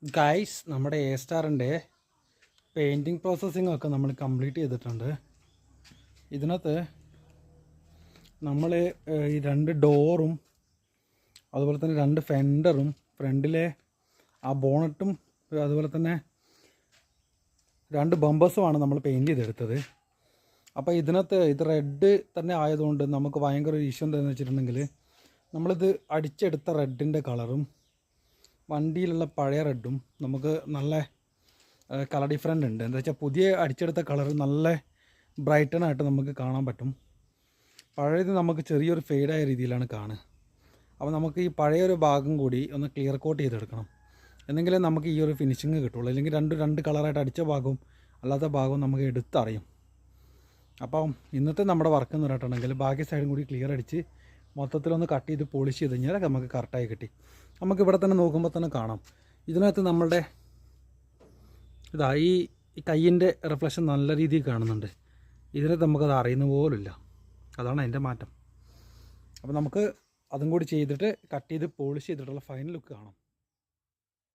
Guys, നമ്മുടെ A സ്റ്റാറിൻ്റെ painting processing ഒക്കെ നമ്മൾ കംപ്ലീറ്റ് ചെയ്തിട്ടുണ്ട്. ഇതിനകത്ത് നമ്മൾ ഈ 2 ഡോറും അതുപോലെ തന്നെ 2 ഫെൻഡറും ഫ്രണ്ടിലെ ആ ബോണറ്റും അതുപോലെ തന്നെ 2 ബമ്പേഴ്സുമാണ് നമ്മൾ പെയിൻറ്റ് ചെയ്തെടുത്തത്. അപ്പോൾ ഇതിനകത്ത് ഇത് റെഡ് തന്നെ ആയതുകൊണ്ട് നമുക്ക് ഭയങ്കര ഒരു ഇഷ്യൂ എന്താണെന്ന് വെച്ചിട്ടുണ്ടെങ്കിൽ, നമ്മളിത് അടിച്ചെടുത്ത റെഡിൻ്റെ കളറും വണ്ടിയിലുള്ള പഴയ റെഡും നമുക്ക് നല്ല കളർ ഡിഫറൻ്റ് ഉണ്ട്. എന്താ വെച്ചാൽ പുതിയ അടിച്ചെടുത്ത കളർ നല്ല ബ്രൈറ്റനായിട്ട് നമുക്ക് കാണാൻ പറ്റും. പഴയത് നമുക്ക് ചെറിയൊരു ഫെയ്ഡായ രീതിയിലാണ് കാണുക. അപ്പോൾ നമുക്ക് ഈ പഴയൊരു ഭാഗം കൂടി ഒന്ന് ക്ലിയർ കോട്ട് ചെയ്തെടുക്കണം, എന്നെങ്കിലേ നമുക്ക് ഈ ഒരു ഫിനിഷിങ് കിട്ടുള്ളൂ. അല്ലെങ്കിൽ രണ്ട് കളറായിട്ട് അടിച്ച ഭാഗവും അല്ലാത്ത ഭാഗവും നമുക്ക് എടുത്തറിയും. അപ്പം ഇന്നത്തെ നമ്മുടെ വർക്ക് എന്ന് പറഞ്ഞിട്ടുണ്ടെങ്കിൽ ബാക്കി സൈഡും കൂടി ക്ലിയർ അടിച്ച് മൊത്തത്തിലൊന്ന് കട്ട് ചെയ്ത് പോളിഷ് ചെയ്ത് കഴിഞ്ഞാൽ നമുക്ക് കറക്റ്റായി കിട്ടി. നമുക്ക് ഇവിടെ തന്നെ നോക്കുമ്പോൾ തന്നെ കാണാം, ഇതിനകത്ത് നമ്മളുടെ ഈ കയ്യിൻ്റെ റിഫ്ലക്ഷൻ നല്ല രീതിയിൽ കാണുന്നുണ്ട്. ഇതിനകത്ത് നമുക്കത് അറിയുന്ന പോലുമില്ല. അതാണ് അതിൻ്റെ മാറ്റം. അപ്പോൾ നമുക്ക് അതും കൂടി ചെയ്തിട്ട് കട്ട് ചെയ്ത് പോളിഷ് ചെയ്തിട്ടുള്ള ഫൈനൽ ലുക്ക് കാണാം.